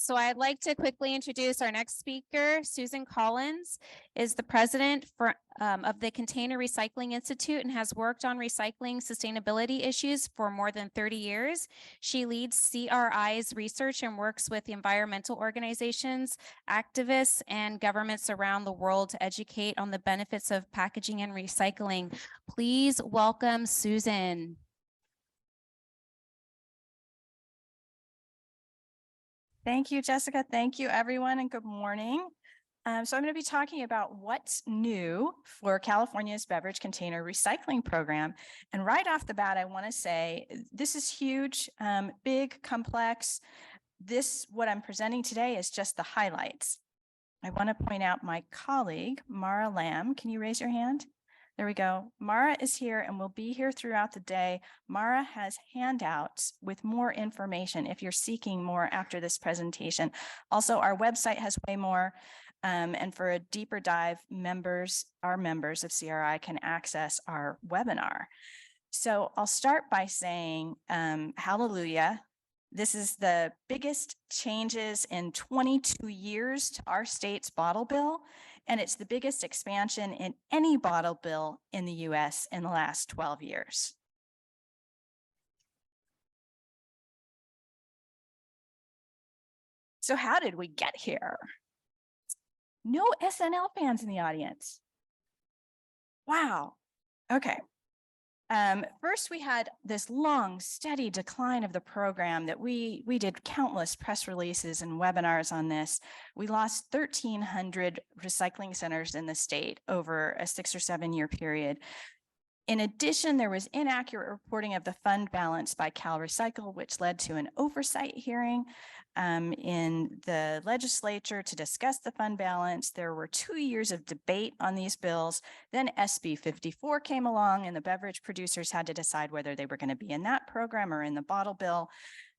So I'd like to quickly introduce our next speaker. Susan Collins is the president of the Container Recycling Institute and has worked on recycling sustainability issues for more than 30 years. She leads CRI's research and works with environmental organizations, activists, and governments around the world to educate on the benefits of packaging and recycling. Please welcome Susan. Thank you, Jessica. Thank you, everyone, and good morning. So I'm going to be talking about what's new for California's beverage container recycling program. And right off the bat, I want to say this is huge, big, complex. What I'm presenting today is just the highlights. I want to point out my colleague, Mara Lamb. Can you raise your hand? There we go. Mara is here and will be here throughout the day. Mara has handouts with more information if you're seeking more after this presentation. Also, our website has way more. And for a deeper dive, our members of CRI can access our webinar. So I'll start by saying, hallelujah. This is the biggest changes in 22 years to our state's bottle bill, and it's the biggest expansion in any bottle bill in the US in the last 12 years. So how did we get here? No SNL fans in the audience. Wow. Okay. First, we had this long, steady decline of the program that we did countless press releases and webinars on this. We lost 1,300 recycling centers in the state over a 6 or 7 year period. In addition, there was inaccurate reporting of the fund balance by CalRecycle, which led to an oversight hearing in the legislature to discuss the fund balance. There were 2 years of debate on these bills. Then SB 54 came along and the beverage producers had to decide whether they were going to be in that program or in the bottle bill.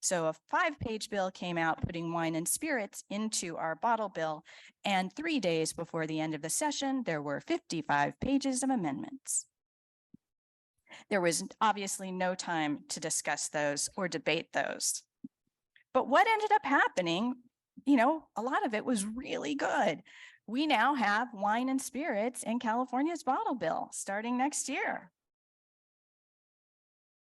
So a 5-page bill came out putting wine and spirits into our bottle bill. And 3 days before the end of the session, there were 55 pages of amendments. There was obviously no time to discuss those or debate those. But what ended up happening, a lot of it was really good. We now have wine and spirits in California's bottle bill starting next year.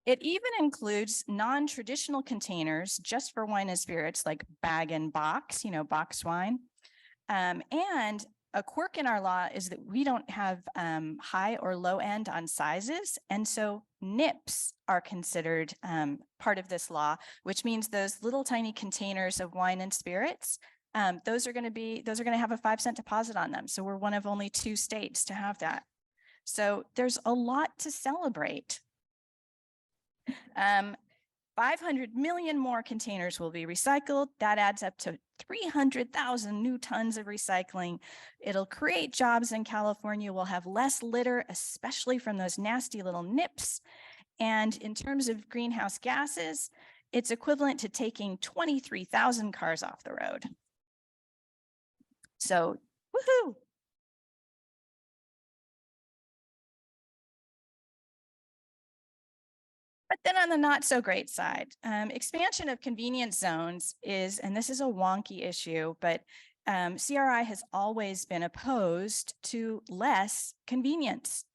It even includes non-traditional containers just for wine and spirits like bag and box, box wine. And a quirk in our law is that we don't have high or low end on sizes. And so NIPs are considered part of this law, which means those little tiny containers of wine and spirits, those are going to have a 5-cent deposit on them. So we're one of only 2 states to have that. So there's a lot to celebrate. 500 million more containers will be recycled. That adds up to 300,000 new tons of recycling. It'll create jobs in California. We'll have less litter, especially from those nasty little nips. And in terms of greenhouse gases, it's equivalent to taking 23,000 cars off the road. So, woohoo! But then on the not so great side, expansion of convenience zones is, and this is a wonky issue, but CRI has always been opposed to less convenience.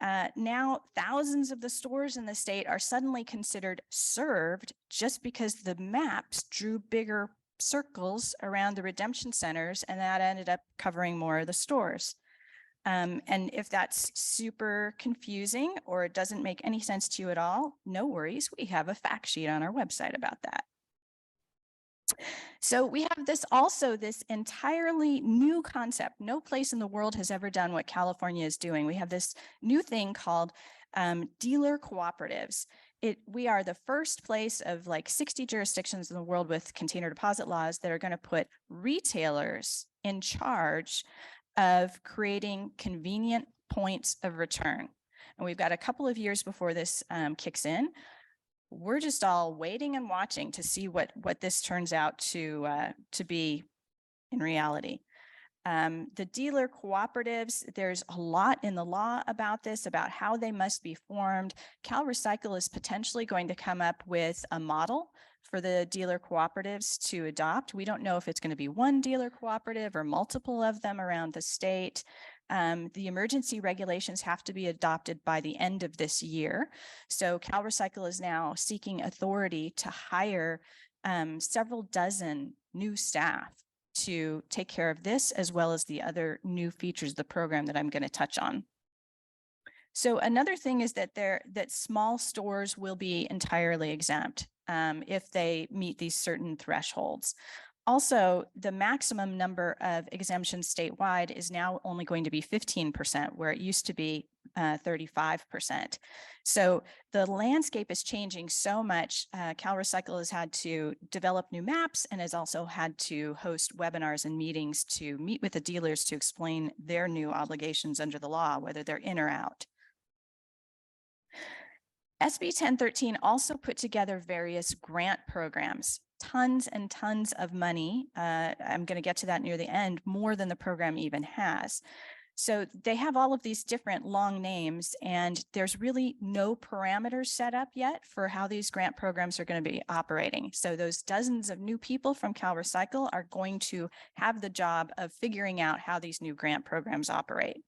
Now, thousands of the stores in the state are suddenly considered served just because the maps drew bigger circles around the redemption centers, and that ended up covering more of the stores. And if that's super confusing or it doesn't make any sense to you at all, no worries. We have a fact sheet on our website about that. So we have this entirely new concept. No place in the world has ever done what California is doing. We have this new thing called dealer cooperatives. We are the first place of like 60 jurisdictions in the world with container deposit laws that are going to put retailers in charge of creating convenient points of return. And we've got a couple of years before this kicks in. We're just all waiting and watching to see what this turns out to be in reality. The dealer cooperatives, there's a lot in the law about this, about how they must be formed. Cal Recycle is potentially going to come up with a model for the dealer cooperatives to adopt. We don't know if it's going to be one dealer cooperative or multiple of them around the state. The emergency regulations have to be adopted by the end of this year. So Cal Recycle is now seeking authority to hire several dozen new staff to take care of this, as well as the other new features of the program that I'm going to touch on. So another thing is that small stores will be entirely exempt if they meet these certain thresholds. Also, the maximum number of exemptions statewide is now only going to be 15%, where it used to be 35%. So the landscape is changing so much. Cal Recycle has had to develop new maps and has also had to host webinars and meetings to meet with the dealers to explain their new obligations under the law, whether they're in or out. SB 1013 also put together various grant programs, tons and tons of money. I'm going to get to that near the end, more than the program even has. So they have all of these different long names, and there's really no parameters set up yet for how these grant programs are going to be operating. So those dozens of new people from Cal Recycle are going to have the job of figuring out how these new grant programs operate.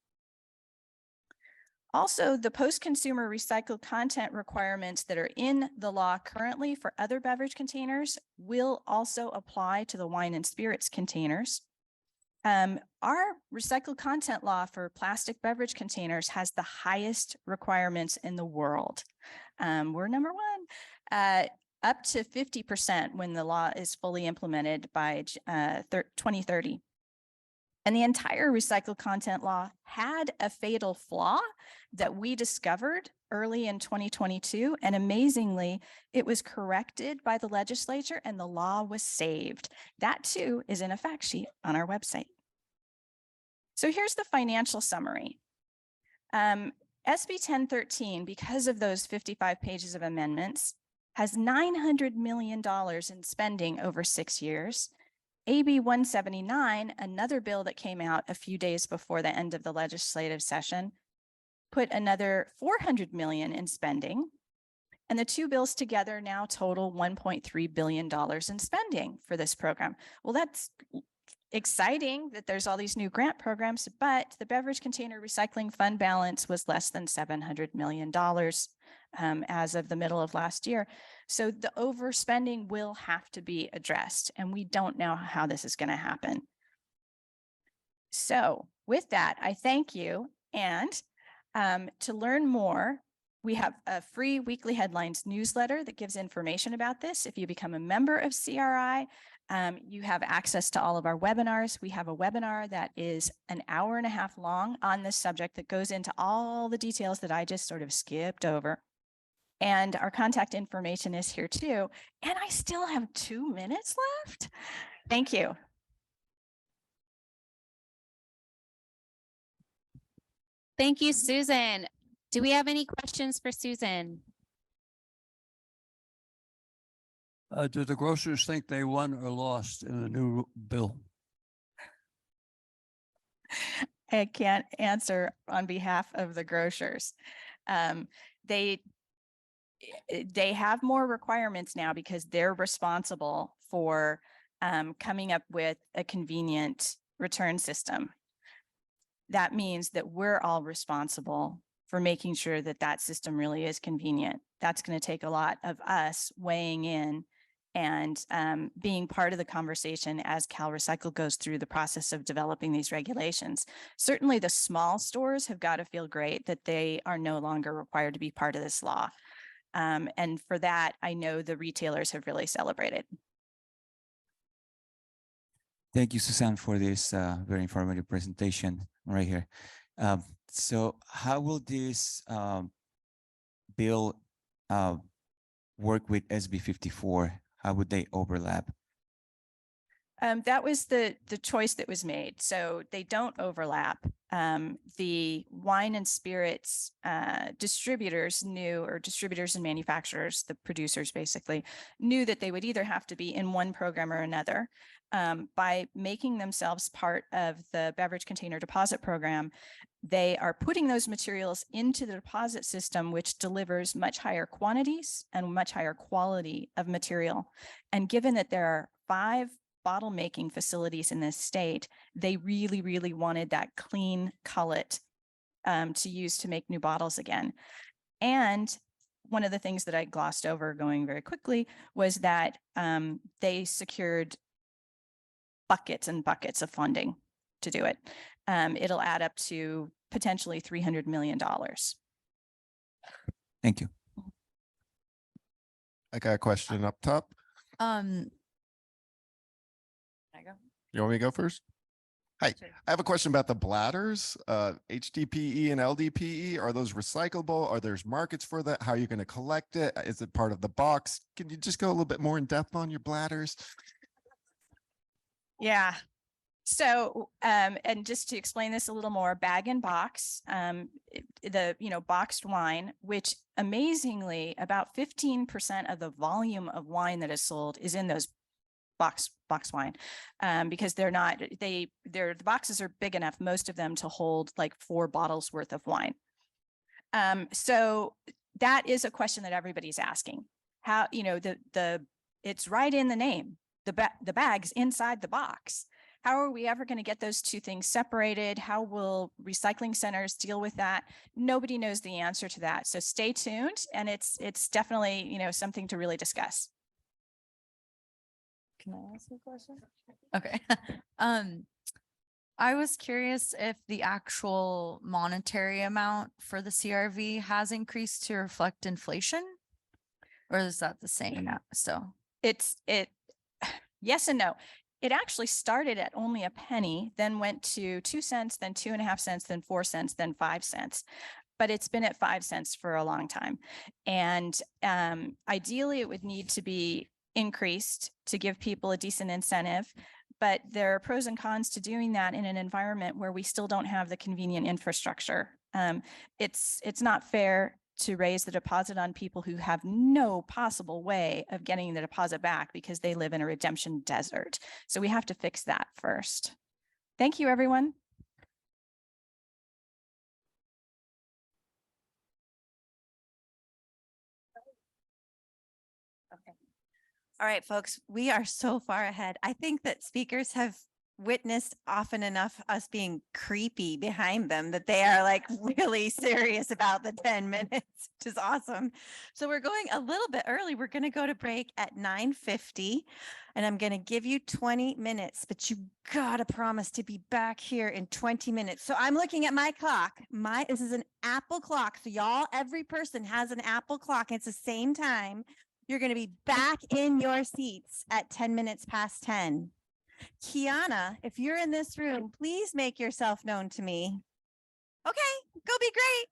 Also, the post-consumer recycled content requirements that are in the law currently for other beverage containers will also apply to the wine and spirits containers. Our recycled content law for plastic beverage containers has the highest requirements in the world. We're number one, up to 50% when the law is fully implemented by 2030. And the entire recycled content law had a fatal flaw that we discovered early in 2022. And amazingly, it was corrected by the legislature and the law was saved. That too is in a fact sheet on our website. So here's the financial summary. SB 1013, because of those 55 pages of amendments, has $900 million in spending over 6 years. AB 179, another bill that came out a few days before the end of the legislative session, put another $400 million in spending. And the two bills together now total $1.3 billion in spending for this program. Well, that's exciting that there's all these new grant programs, but the beverage container recycling fund balance was less than $700 million as of the middle of last year. So the overspending will have to be addressed, and we don't know how this is going to happen. So with that, I thank you. And to learn more, we have a free weekly headlines newsletter that gives information about this. If you become a member of CRI, you have access to all of our webinars. We have a webinar that is an hour and a half long on this subject that goes into all the details that I just sort of skipped over. And our contact information is here too. And I still have 2 minutes left. Thank you. Thank you, Susan. Do we have any questions for Susan? Do the grocers think they won or lost in the new bill? I can't answer on behalf of the grocers. They have more requirements now because they're responsible for coming up with a convenient return system. That means that we're all responsible for making sure that that system really is convenient. That's going to take a lot of us weighing in and being part of the conversation as Cal Recycle goes through the process of developing these regulations. Certainly the small stores have got to feel great that they are no longer required to be part of this law. And for that, I know the retailers have really celebrated. Thank you, Suzanne, for this very informative presentation right here. So how will this bill work with SB 54? How would they overlap? That was the choice that was made. So they don't overlap. The wine and spirits distributors knew, or distributors and manufacturers, the producers basically, knew that they would either have to be in one program or another. By making themselves part of the beverage container deposit program, they are putting those materials into the deposit system, which delivers much higher quantities and much higher quality of material. And given that there are 5 bottle making facilities in this state, they really, really wanted that clean cullet to use to make new bottles again. And one of the things that I glossed over going very quickly was that they secured buckets and buckets of funding to do it. It'll add up to potentially $300 million. Thank you. I got a question up top. You want me to go first? Hi, I have a question about the bladders, HDPE and LDPE. Are those recyclable? Are there markets for that? How are you going to collect it? Is it part of the box? Can you just go a little bit more in depth on your bladders? Yeah. So, and just to explain this a little more, bag and box, boxed wine, which amazingly about 15% of the volume of wine that is sold is in those box wine, because the boxes are big enough, most of them, to hold like 4 bottles worth of wine. So that is a question that everybody's asking. How, it's right in the name, the bag's inside the box. How are we ever going to get those 2 things separated? How will recycling centers deal with that? Nobody knows the answer to that. So stay tuned, and it's definitely, something to really discuss. Can I ask a question? Okay. I was curious if the actual monetary amount for the CRV has increased to reflect inflation, or is that the same now? So Yes and no. It actually started at only a penny, then went to 2 cents, then 2.5 cents, then 4 cents, then 5 cents. But it's been at 5 cents for a long time. And ideally, it would need to be increased to give people a decent incentive. But there are pros and cons to doing that in an environment where we still don't have the convenient infrastructure. It's not fair to raise the deposit on people who have no possible way of getting the deposit back because they live in a redemption desert. So we have to fix that first. Thank you, everyone. Okay. All right, folks, we are so far ahead. I think that speakers have witnessed often enough us being creepy behind them that they are like really serious about the 10 minutes, which is awesome. So we're going a little bit early. We're going to go to break at 9:50, and I'm going to give you 20 minutes, but you got to promise to be back here in 20 minutes. So I'm looking at my clock. This is an Apple clock. So y'all, every person has an Apple clock. It's the same time. You're going to be back in your seats at 10 minutes past 10. Kiana, if you're in this room, please make yourself known to me. Okay, go be great.